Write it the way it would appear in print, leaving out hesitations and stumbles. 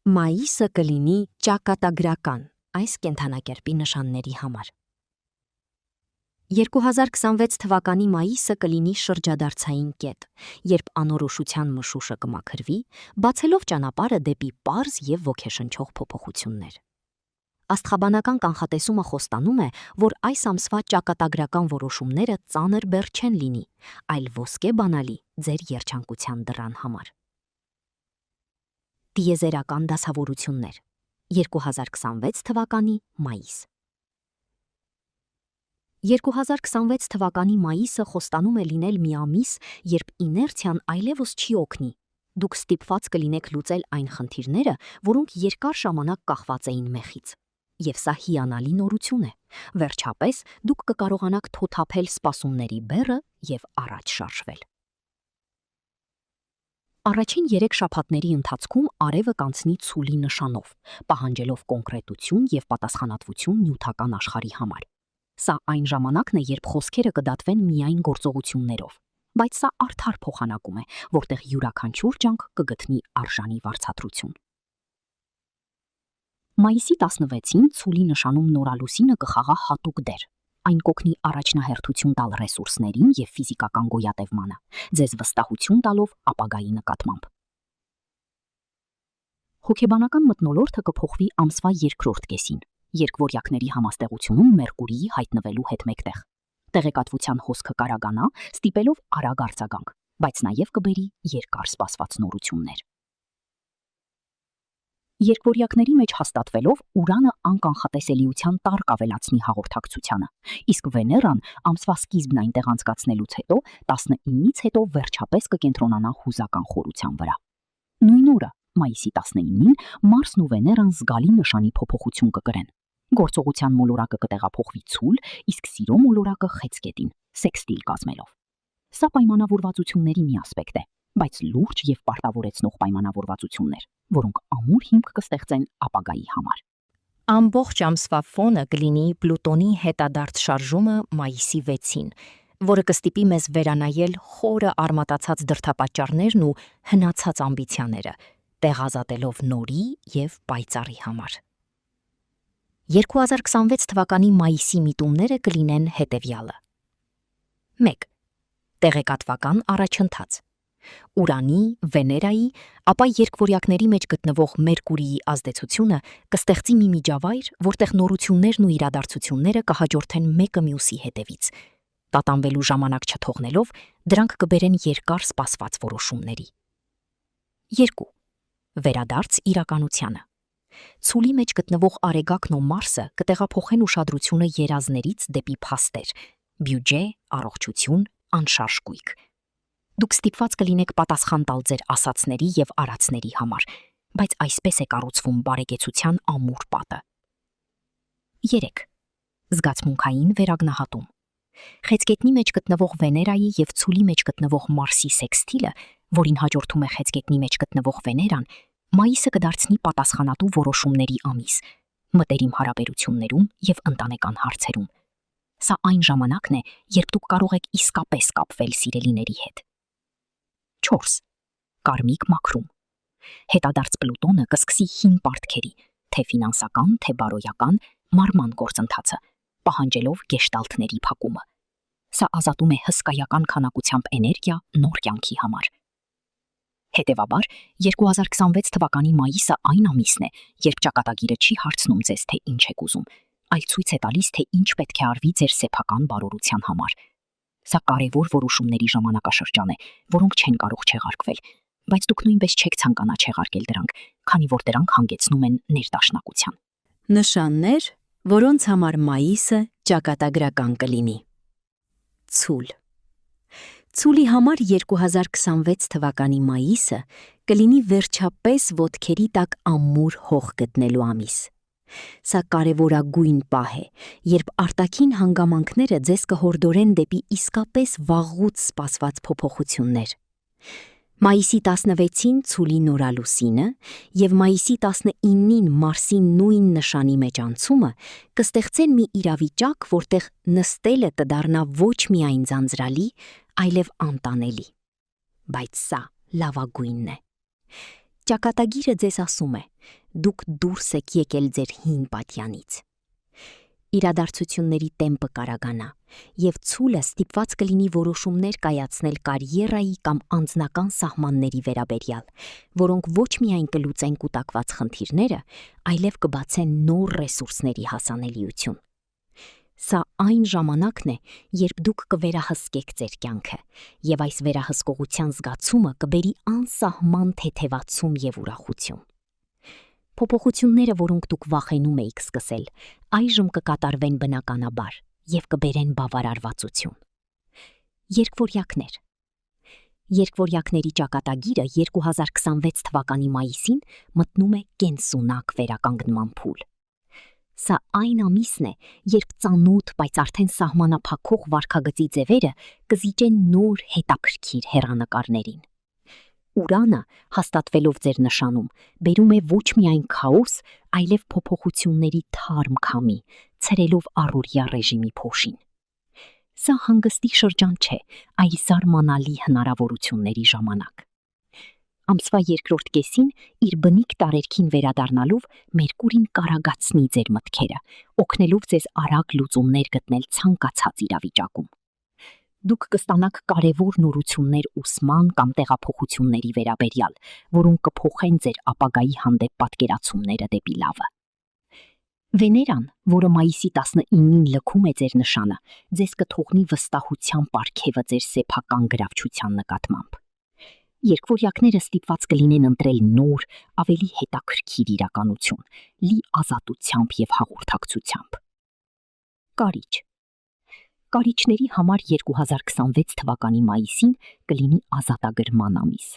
Մայիսը կլինի ճակատագրական այս կենդանակերպի նշանների համար։ 2026 թվականի մայիսը կլինի շրջադարձային կետ, երբ անորոշության մշուշը կմաքրվի, բացելով ճանապարհը դեպի պարզ և ոգեշնչող փոփոխություններ։ Աստղաբանական կանխատեսումը խոստանում է, որ այս ամսվա ճակատագրական որոշումները ծանր բեռ չեն լինի, այլ ոսկե բանալի ձեր երջանկության դռան համար։ Տիեզերական դասավորություններ 2026 թվականի մայիս 2026 թվականի մայիսը խոստանում է լինել մի ամիս, երբ իներցիան այլևս չի օգնի։ Դուք ստիպված կլինեք լուծել այն խնդիրները, որոնք երկար ժամանակ կախված էին մեխից։ Եվ սա հիանալի նորություն է։ Վերջապես դուք կկարողանաք թոթափել սպասումների բեռը և առաջ շարժվել։ Առաջին 3 շաբաթների ընթացքում արևը կանցնի ցուլի նշանով, պահանջելով կոնկրետություն և պատասխանատվություն նյութական աշխարհի համար։ Սա այն ժամանակն է, երբ խոսքերը կդատվեն միայն գործողություններով, բայց սա արդար փոխանակում է, որտեղ յուրաքանչյուր ջանք կգտնի արժանի վարձատրություն։ Մայիսի 16-ին ցուլի նշանում նորալուսինը կխաղա հատուկ դեր։ Այն կօգնի առաջնահերթություն տալ ռեսուրսներին և ֆիզիկական գոյատևմանը, ձեզ վստահություն տալով ապագայի նկատմամբ։ Հոգեբանական մթնոլորտը կփոխվի ամսվա երկրորդ կեսին, երկվորյակների համաստեղությունում Մերկուրիի հայտնվելու հետ մեկտեղ։ Տեղեկատվության հոսքը կարագանա, ստիպելով արագ արձագանք, բայց նաև կբերի երկար սպասված նորություններ։ Երկվորյակների մեջ հաստատվելով Ուրանը անկանխատեսելիության տառ կավելացնի հաղորդակցությանը, իսկ Վեներան ամսվա սկիզբն այնտեղ անցկացնելուց հետո 19-ից հետո վերջապես կկենտրոնանա հուզական խորության վրա։ Նույն օրը, մայիսի 19-ին, Մարսն ու Վեներան զգալի նշանի փոփոխություն կկրեն։ Գործողության մոլորակը կտեղափոխվի ցուլ, իսկ սիրո մոլորակը խեցգետին, սեքստիլ կազմելով։ Սա պայմանավորվածությունների մի ասպեկտ է, բայց լուրջ և պարտավորեցնող պայմանավորվածություններ, որոնք ամուր հիմք կստեղծեն ապագայի համար։ Ամբողջ ամսվա ֆոնը կլինի Պլուտոնի հետադարձ շարժումը մայիսի 6-ին, որը կստիպի մեզ վերանայել խորը արմատացած դրդապատճառներն ու հնացած ամբիցիաները, տեղազատելով նորի և պայծառի համար։ 2026 թվականի մայիսի միտումները կլինեն հետևյալը. 1. Տեղեկատվական առաջընթաց։ Ուրանի, Վեներայի, ապա երկվորյակների մեջ գտնվող Մերկուրիի ազդեցությունը կստեղծի մի միջավայր, որտեղ նորություններն ու իրադարձությունները կհաջորդեն մեկը մյուսի հետևից։ Տատանվելու ժամանակ չթողնելով, դրանք կբերեն երկար սպասված որոշումների։ 2. Վերադարձ իրականությանը։ Ցուլի մեջ գտնվող Արեգակն ու Մարսը կտեղափոխեն ուշադրությունը երազներից դեպի փաստեր, բյուջե, առողջություն, անշարժ գույք։ Դուք ստիպված կլինեք պատասխան տալ ձեր ասացների և արածների համար, բայց այսպես է կառուցվում բարեկեցության ամուր պատը։ 3. Զգացմունքային վերագնահատում։ Խեցգետնի մեջ գտնվող Վեներայի և ցուլի մեջ գտնվող Մարսի սեքստիլը, որին հաջորդում է խեցգետնի մեջ գտնվող Վեներան, մայիսը կդարձնի պատասխանատու որոշումների ամիս, մտերիմ հարաբերություններում և ընտանեկան հարցերում։ Սա այն ժամանակն է, երբ դուք կարող եք իսկապես կապվել սիրելիների հետ։ 4. Կարմիկ մաքրում։ Հետադարձ Պլուտոնը կսկսի հին պարտքերի, թե ֆինանսական, թե բարոյական, մարման գործընթացը, պահանջելով գեշտալթների փակումը։ Սա ազատում է հսկայական քանակությամբ էներգիա նոր կյանքի համար։ Հետևաբար, 2026 թվականի մայիսը այն ամիսն է, երբ ճակատագիրը չի հարցնում ձեզ, թե ինչ եք ուզում, այլ ցույց է տալիս, թե ինչ պետք է արվի ձեր սեփական բարօրության համար։ Սա կարևոր որոշումների ժամանակաշրջան է, որոնք չեն կարող չեղարկվել, բայց դուք նույնպես չեք ցանկանա չեղարկել դրանք, քանի որ դրանք հանգեցնում են ներդաշնակության։ Նշաններ, որոնց համար մայիսը ճակատագրական կլինի։ Ցուլ։ Ցուլի համար 2026 թվականի մայիսը կլինի վերջապես ոտքերի տակ ամուր հող գտնելու ամիս։ Սա կարևորագույն պահ է, երբ արտաքին հանգամանքները ձեզ կհորդորեն դեպի իսկապես վաղուց սպասված փոփոխություններ։ Մայիսի 16-ին ցուլի նորալուսինը և մայիսի 19-ին Մարսի նույն նշանի մեջ անցումը կստեղծեն մի իրավիճակ, որտեղ նստելը կդառնա ոչ միայն ձանձրալի, այլև անտանելի։ Բայց սա լավագույնն է։ Ճակատագիրը ձեզ ասում է. դուք դուրս եք եկել ձեր հին պատյանից։ Իրադարձությունների տեմպը կարագանա, եւ ցուլը ստիպված կլինի որոշումներ կայացնել կարիերայի կամ անձնական սահմանների վերաբերյալ, որոնք ոչ միայն կլուծեն կուտակված խնդիրները, այլև կբացեն նոր ռեսուրսների հասանելիություն։ Սա այն ժամանակն է, երբ դուք կվերահսկեք ձեր կյանքը, եւ այս վերահսկողության զգացումը կբերի անսահման թեթևացում եւ ուրախություն։ Փոփոխությունները, որոնք դուք վախենում էիք սկսել, այժմ կկատարվեն բնականաբար եւ կբերեն բավարարվածություն։ Երկվորյակներ։ Երկվորյակների ճակատագիրը 2026 թվականի մայիսին մտնում է կենսունակ վերականգնման փուլ։ Սա այն ամիսն է, երբ ծանոթ, բայց արդեն սահմանափակող վարքագծի ձևերը կզիջեն նոր հետաքրքիր հեռանկարներին։ Ուրանը, հաստատվելով ձեր նշանում, բերում է ոչ միայն քաոս, այլև փոփոխությունների թարմ քամի, ցրելով առօրյա ռեժիմի փոշին։ Սա հանգստի շրջան չէ, այլ զարմանալի հնարավորությունների ժամանակ։ Ամսվա երկրորդ կեսին իր բնիկ տարերքին վերադառնալով Մերկուրին կարագացնի ձեր մտքերը, օգնելով ձեզ արագ լուծումներ գտնել ցանկացած իրավիճակում։ Դուք կստանաք կարևոր նորություններ ուսման կամ տեղափոխությունների վերաբերյալ, որոնք կփոխեն ձեր ապագայի հանդեպ պատկերացումները դեպի լավը։ Վեներան, որը մայիսի 19-ին լքում է ձեր նշանը, ձեզ կթողնի վստահության պարգևը ձեր սեփական գրավչության նկատմամբ։ Երկվորյակները ստիպված կլինեն ընտրել նոր, ավելի հետաքրքիր իրականություն, լի ազատությամբ եւ հաղորդակցությամբ։ Կարիճ։ Կարիճների համար 2026 թվականի մայիսին կլինի ազատագրման ամիս։